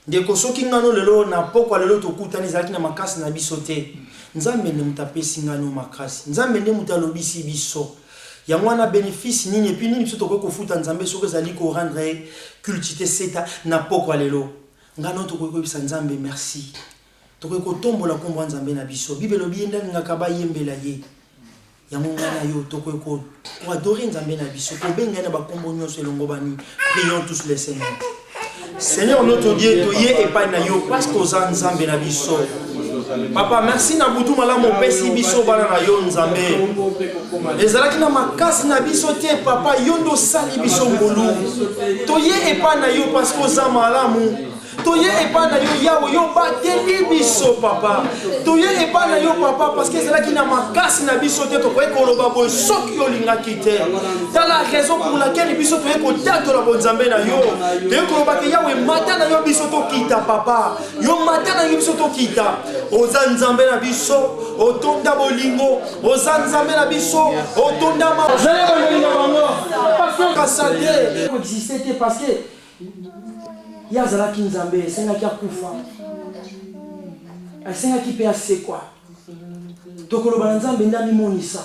Ndeko soki ngano lelo na poko lelo tokutani ezalaki na makasi na biso te. Nzambe nde mutapesi ngano makasi. Nzambe nde mutalobisi biso. Yango wana bénéfice nini et puis nini biso tokoki kofuta Nzambe soki ezali ko rendre cultité seta na poko lelo. Ngano tokoki kobisa Nzambe merci. Tokoki kotombola kombo Nzambe na biso. Bible lobi enda ngaka ba yembela ye. Yango ngana yo tokoki ko adorer Nzambe na biso. Ko benga na ba kombo nyonso elongo bani. Prions tous les seigneurs. Seigneur notre Dieu, toye epai na yo parce que oza Nzambe na biso. Papa, merci na butu malamu opesi biso bana na yo Nzambe. Ezalaki na makasi na biso te papa, yo ndo sali biso ngolu. Toye epai na yo parce que oza malamu. Toye epai na yo yawe yo bateli biso papa. Toye epai na yo papa parce que ezalaki na makasi na biso te tokoki koloba boye soki yo lingaki te. Dans la raison pour laquelle biso toye kotatola bonzambe na yo. Toye koloba ke yawe mata na yo biso tokita papa. Yo mata na yo biso tokita. Oza Nzambe na biso, otonda bolingo, oza Nzambe na biso, otonda ma. Parce que kasade existait parce que yazalaki Nzambe esengaki akufa esengaki mpe asekwa tokoloba na Nzambe nde amimonisa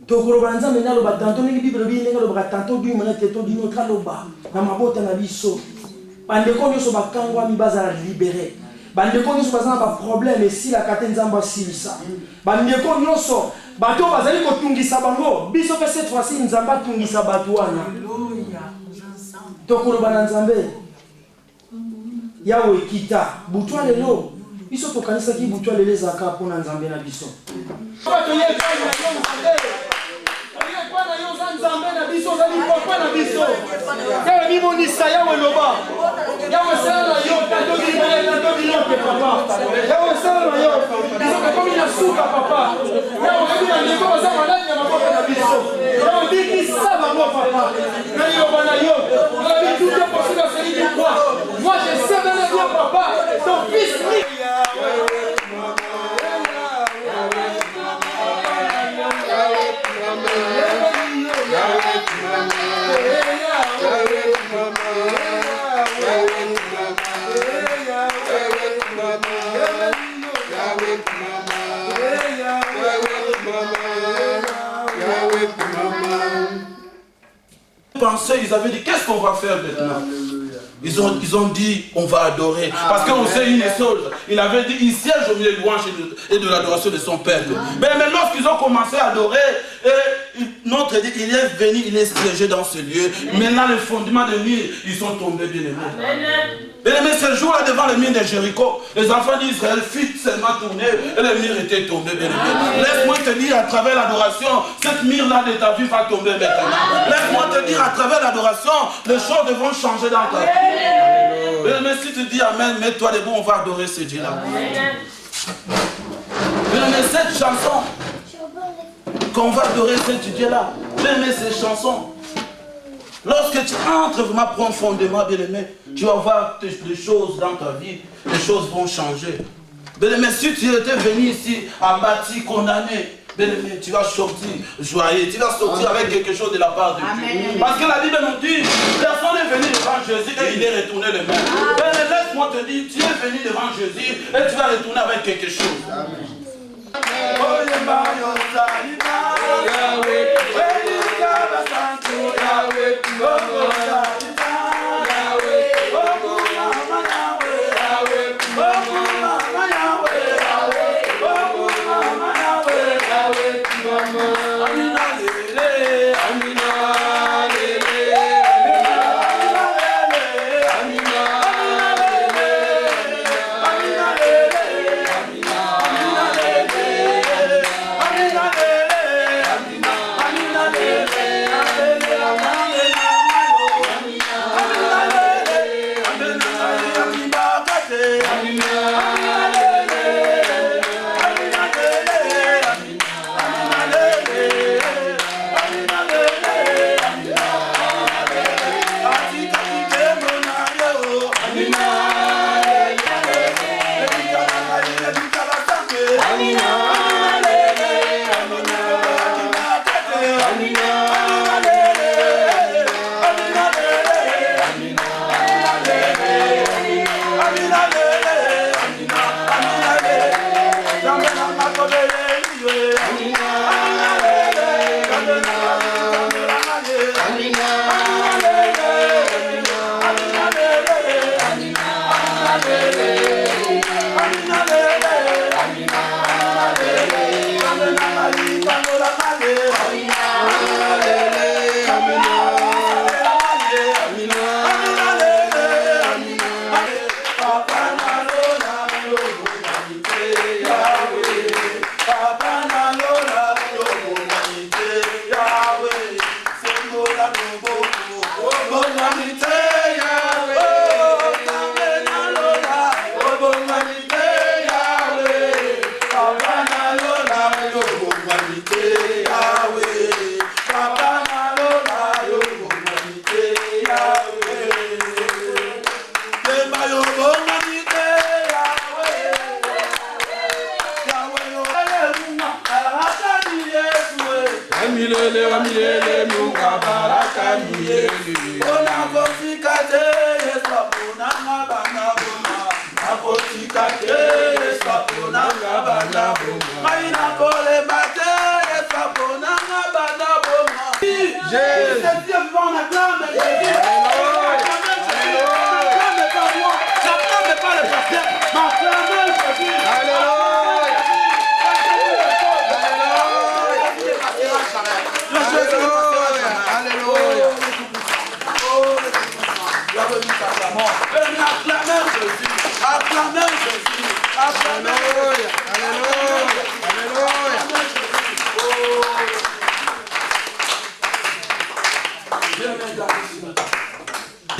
tokoloba na Nzambe nde aloba tanto ndenge Bible elobi ndenge alobaka tanto dumona te to dino aloba na mabota na biso bandeko nyonso bakangwami bazala libere bandeko nyonso baza na baproblème esilaka te Nzambe asilisa bandeko nyonso bato bazali kotungisa bango biso mpe cette fois-ci Nzambe atungisa bato wana tokoloba na Nzambe yawe kita butwa lelo biso tokanisaki butwa lelo ezaka mpona Nzambe na biso Nzambe na biso ozali papa na biso yawe mimonisa yawe loba yawe sala na yo tato biloko papa yawe sala na yo biso kakomi na suka papa yawe kabi na ndeko baza maladi na maboko na biso yawe bikisa bango papa na liloba na yo olabi tout est possible à celui qui croit. Moi je sais bien le bien papa ton fils Ils avaient dit qu'est-ce qu'on va faire maintenant? Ils ont dit on va adorer. Parce qu'on sait une chose. Il avait dit il siège au milieu de louange et de l'adoration de son peuple. Mais lorsqu'ils ont commencé à adorer, notre dit il est venu, il est siégé dans ce lieu. Maintenant les fondements de mur, ils sont tombés bien aimés. Mais ce jour-là devant le mur de Jéricho, les enfants d'Israël fit seulement tourner et le mur était tombé bien aimé. Laisse-moi te dire à travers l'adoration, cette mur-là de ta vie va tomber maintenant. Laisse-moi te dire à travers l'adoration, les choses devront changer dans ta vie. Mais si tu dis Amen, mets-toi debout, on va adorer ce Dieu-là. Mais cette chanson, qu'on va adorer ce Dieu-là, mais ces chansons, lorsque tu entres vraiment profondément, bien-aimé, tu vas voir des choses dans ta vie, les choses vont changer. Bien-aimé, si tu étais venu ici abattu, condamné, bien-aimé, tu vas sortir joyeux, tu vas sortir avec quelque chose de la part de Dieu. Parce que la Bible nous dit, personne n'est venu devant Jésus et il est retourné le même. Mais laisse-moi te dire, tu es venu devant Jésus et tu vas retourner avec quelque chose. milele wa milele Mungu baraka milele. Ona kotikate Yesu apona bana bona. Akotikate Yesu apona bana bona. Maina kole bate Yesu apona bana bona. Jésus, c'est Dieu vivant, on acclame Jésus. N'acclame pas moi, n'acclame pas le pasteur, m'acclame Jésus.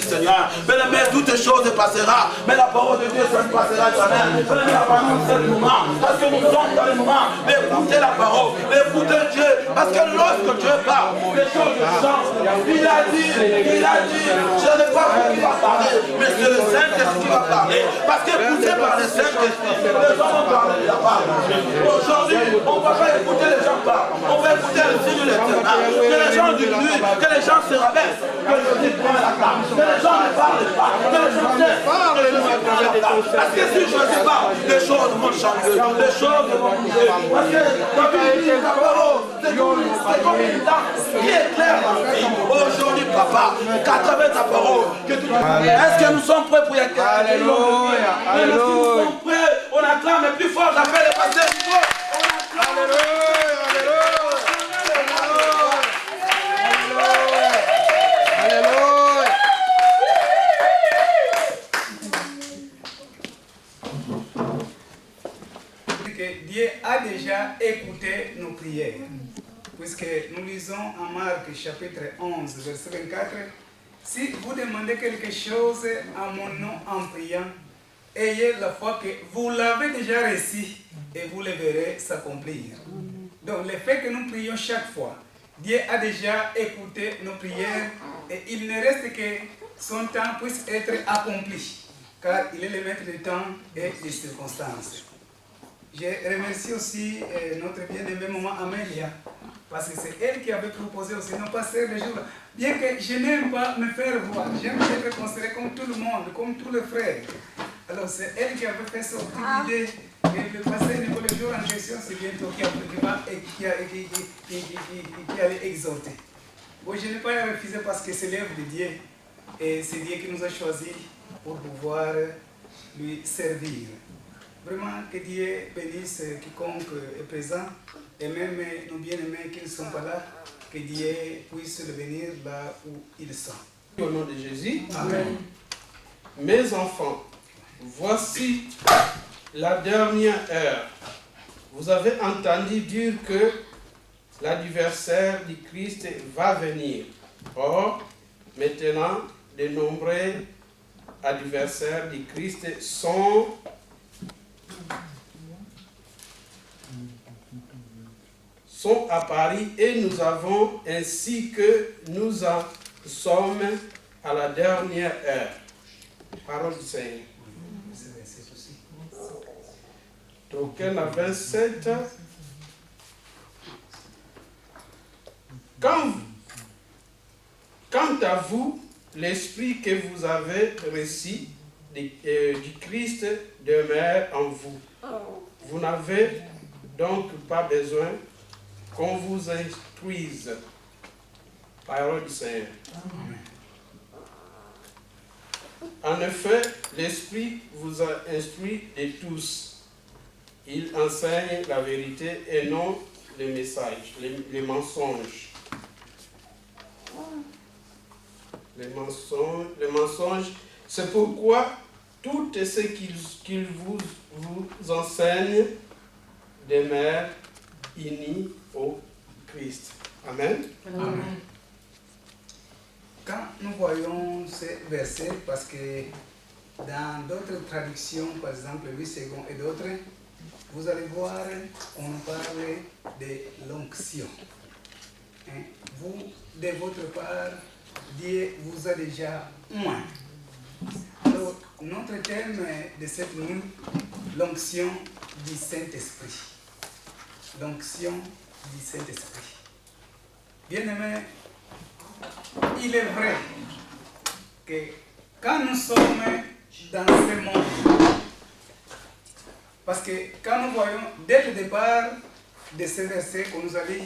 Seigneur, mais toutes choses passera, mais la parole de Dieu ça ne passera jamais. La parole c'est le moment, parce que nous sommes dans le moment d'écouter la parole, d'écouter Dieu, parce que lorsque Dieu parle, les choses changent. Il a dit, je n'ai pas vous qui va parler, mais c'est le Saint-Esprit qui va parler, parce que poussé par le Saint-Esprit, les gens vont parler de la parole. Aujourd'hui, on ne va pas écouter les gens parler, on va écouter le signe de l'éternel, que les gens diminuent, que les gens se rabaissent, que Jésus prend la table, que les gens ne parlent pas, que les gens ne parlent, que les gens ne parlent pas. Parce que si Jésus parle, les choses vont changer, les choses vont bouger. Parce que la Bible dit la parole, c'est comme une lampe qui éclaire la vie. Aujourd'hui, papa, qu'à travers ta parole, que tu est-ce que nous sommes prêts pour y accueillir? Alléluia. Est-ce que nous sommes prêts? On acclame plus fort, j'appelle les pasteurs. Alléluia. Dieu a déjà écouté nos prières. Puisque nous lisons en Marc chapitre 11, verset 24, si vous demandez quelque chose à mon nom en priant, ayez la foi que vous l'avez déjà reçu et vous le verrez s'accomplir. Donc le fait que nous prions chaque fois, Dieu a déjà écouté nos prières et il ne reste que son temps puisse être accompli, car il est le maître du temps et des circonstances. Je remercie aussi notre bien-aimée maman Amélia, parce que c'est elle qui avait proposé aussi nos pasteurs le jour-là. Bien que je n'aime pas me faire voir, j'aime être considéré comme tout le monde, comme tous les frères. Alors c'est elle qui avait fait sortir l'idée que le pasteur Nicolas le jour en question, c'est bientôt qui allait exhorter. Bon, je n'ai pas refusé parce que c'est l'œuvre de Dieu, et c'est Dieu qui nous a choisis pour pouvoir lui servir. Vraiment que Dieu bénisse quiconque est présent et même nos bien-aimés qui ne sont pas là, que Dieu puisse le bénir là où ils sont. Au nom de Jésus, Amen. Mes enfants, voici la dernière heure. Vous avez entendu dire que l'adversaire du Christ va venir. Or, maintenant, de nombreux adversaires du Christ sont apparus et nous avons ainsi que nous en sommes à la dernière heure. Parole du Seigneur. Donc, la 27. Quant à vous, l'esprit que vous avez reçu du Christ demeure en vous. Vous n'avez donc pas besoin qu'on vous instruise. Parole du Seigneur. En effet, l'Esprit vous a instruit de tous. Il enseigne la vérité et non les messages, les mensonges. Les mensonges, c'est pourquoi tout ce qu'il vous enseigne demeure uni au Christ. Amen. Amen. Quand nous voyons ces versets, parce que dans d'autres traductions, par exemple 8 secondes et d'autres, vous allez voir, on parle de l'onction. Vous, de votre part, Dieu vous a déjà oint. Alors, notre thème de cette nuit, l'onction du Saint-Esprit. L'onction du Saint-Esprit. Bien-aimés, il est vrai que quand nous sommes dans ce monde, parce que quand nous voyons dès le départ de ce verset qu'on nous a lu,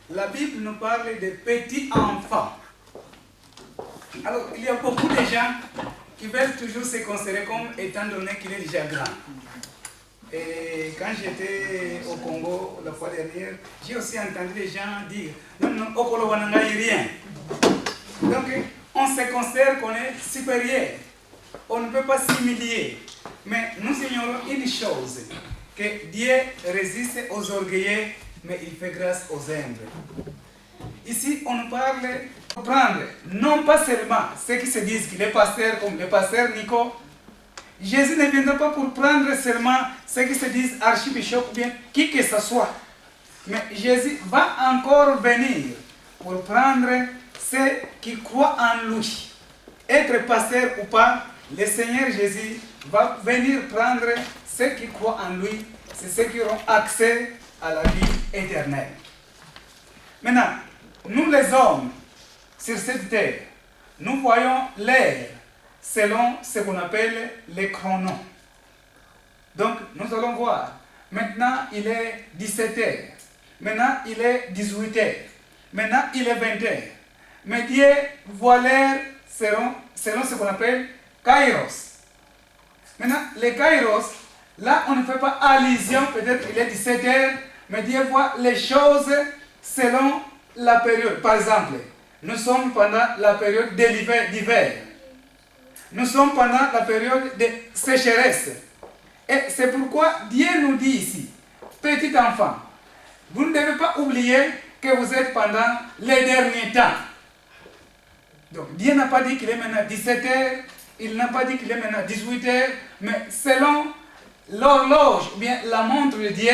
la Bible nous parle de petits enfants. Alors, il y a beaucoup de gens qui veulent toujours se considérer comme étant donné qu'il est déjà grand. Et quand j'étais au Congo la fois dernière, j'ai aussi entendu les gens dire non, Okolo Wananga il rien. Donc, on se considère qu'on est supérieur. On ne peut pas s'humilier. Mais nous ignorons une chose, que Dieu résiste aux orgueilleux, mais il fait grâce aux humbles. Ici, on parle de prendre, non pas seulement ceux qui se disent qu'il est pasteur, comme le pasteur Nico. Jésus ne viendra pas pour prendre seulement ceux qui se disent archibishop ou bien qui que ce soit. Mais Jésus va encore venir pour prendre ceux qui croient en lui. Être pasteur ou pas, le Seigneur Jésus va venir prendre ceux qui croient en lui. C'est ceux qui auront accès à la vie éternelle. Maintenant, nous les hommes, sur cette terre, nous voyons l'air selon ce qu'on appelle les chronos. Donc, nous allons voir. Maintenant, il est 17h. Maintenant, il est 18h. Maintenant, il est 20h. Mais Dieu voit l'air selon ce qu'on appelle Kairos. Maintenant, les Kairos, là, on ne fait pas allusion, peut-être il est 17h, mais Dieu voit les choses selon la période. Par exemple, nous sommes pendant la période d'hiver. Nous sommes pendant la période de sécheresse. Et c'est pourquoi Dieu nous dit ici, petit enfant, vous ne devez pas oublier que vous êtes pendant les derniers temps. Donc Dieu n'a pas dit qu'il est maintenant 17h, il n'a pas dit qu'il est maintenant 18h, mais selon l'horloge, ou bien la montre de Dieu,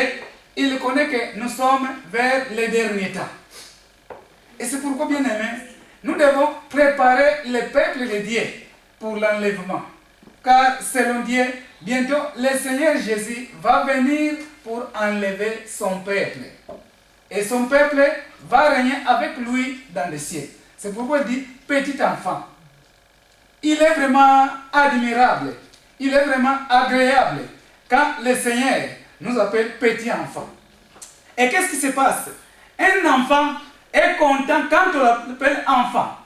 il connaît que nous sommes vers les derniers temps. Et c'est pourquoi, bien aimé, nous devons préparer le peuple de Dieu pour l'enlèvement. Car selon Dieu, bientôt le Seigneur Jésus va venir pour enlever son peuple. Et son peuple va régner avec lui dans les cieux. C'est pourquoi il dit petit enfant. Il est vraiment admirable. Il est vraiment agréable quand le Seigneur nous appelle petit enfant. Et qu'est-ce qui se passe? Un enfant est content quand on l'appelle enfant.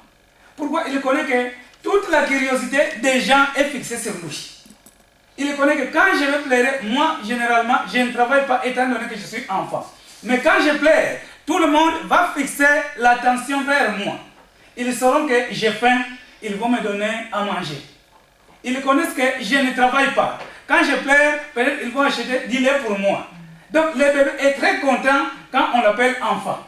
Pourquoi? Il connaît que toute la curiosité des gens est fixée sur lui. Il connaît que quand je vais pleurer, moi, généralement, je ne travaille pas étant donné que je suis enfant. Mais quand je pleure, tout le monde va fixer l'attention vers moi. Ils sauront que j'ai faim, ils vont me donner à manger. Ils connaissent que je ne travaille pas. Quand je pleure, peut-être ils vont acheter du lait pour moi. Donc le bébé est très content quand on l'appelle enfant.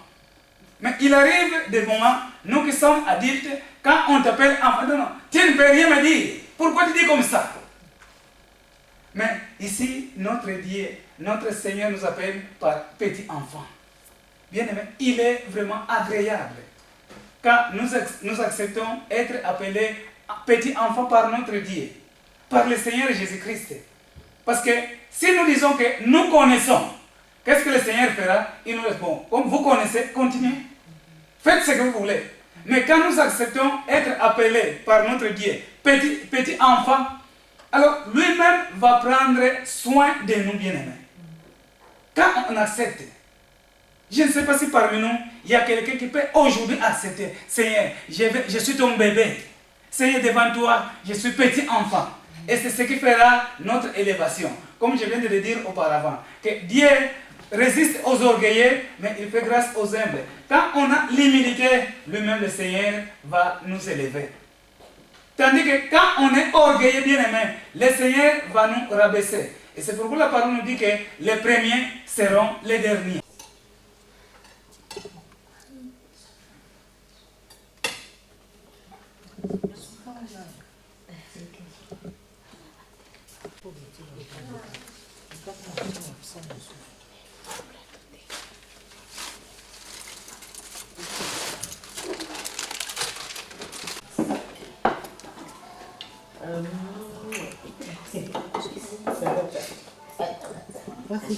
Mais il arrive des moments, nous qui sommes adultes, quand on t'appelle enfant, non, tu ne peux rien me dire. Pourquoi tu dis comme ça? Mais ici, notre Dieu, notre Seigneur nous appelle par petit enfant. Bien aimé, il est vraiment agréable. Quand nous acceptons être appelés petit enfant par notre Dieu, par le Seigneur Jésus-Christ. Parce que si nous disons que nous connaissons, qu'est-ce que le Seigneur fera? Il nous répond, comme vous connaissez, continuez. Faites ce que vous voulez. Mais quand nous acceptons être appelés par notre Dieu, petit enfant, alors lui-même va prendre soin de nous, bien-aimés. Quand on accepte, je ne sais pas si parmi nous, il y a quelqu'un qui peut aujourd'hui accepter, Seigneur, je suis ton bébé. Seigneur, devant toi, je suis petit enfant. Et c'est ce qui fera notre élévation. Comme je viens de le dire auparavant, que Dieu résiste aux orgueilleux, mais il fait grâce aux humbles. Quand on a l'humilité, lui-même le Seigneur va nous élever. Tandis que quand on est orgueilleux, bien-aimé, le Seigneur va nous rabaisser. Et c'est pourquoi la parole nous dit que les premiers seront les derniers. What's the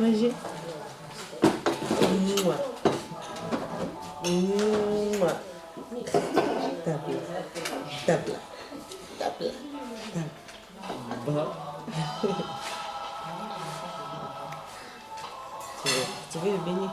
Magie. Tape. Tu veux le bénir?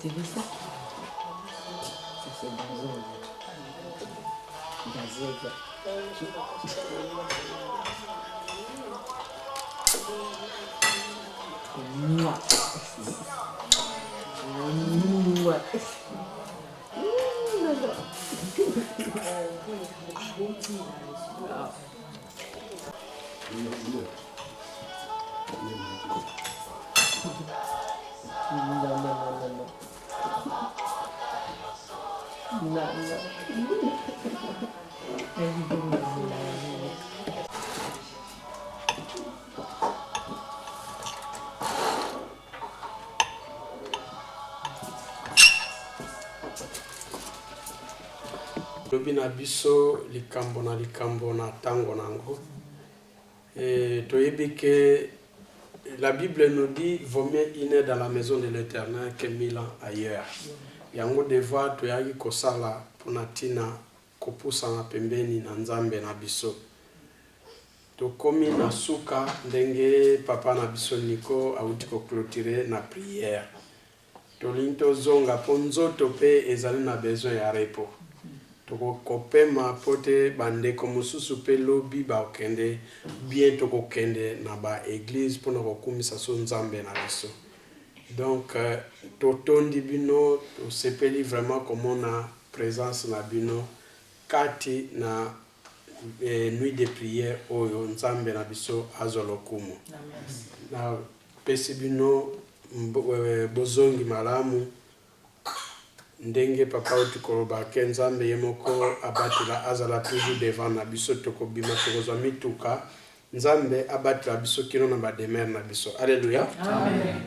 Tu veux ça? Ça c'est Lobina biso likambo na tango nango. Et que la Bible nous dit vaut mieux une dans la maison de l'Éternel que 1000 ans ailleurs. Yango devoir toyaki kosala pona tina kopusa na pembeni na nzambe na biso. Tokomi na suka ndenge papa na biso Niko auti ko clôturer na prière. Tolinto zonga ponzoto pe ezali na besoin ya repos. Tokopema pote bande komususu pe lobi ba okende bien tokokende na ba église pona kokumisa so nzambe na biso. Donc totondi bino tosepeli vraiment comme na présence na bino kati na nuit de prière oyo nzambe na biso azolokumu. Na pesi bino bozongi malamu ndenge papa utikoloba ke nzambe yemoko abatila azala toujours devant na biso tokobima tokozwa mituka nzambe abatila biso kino na bademere na biso. Alléluia. Amen.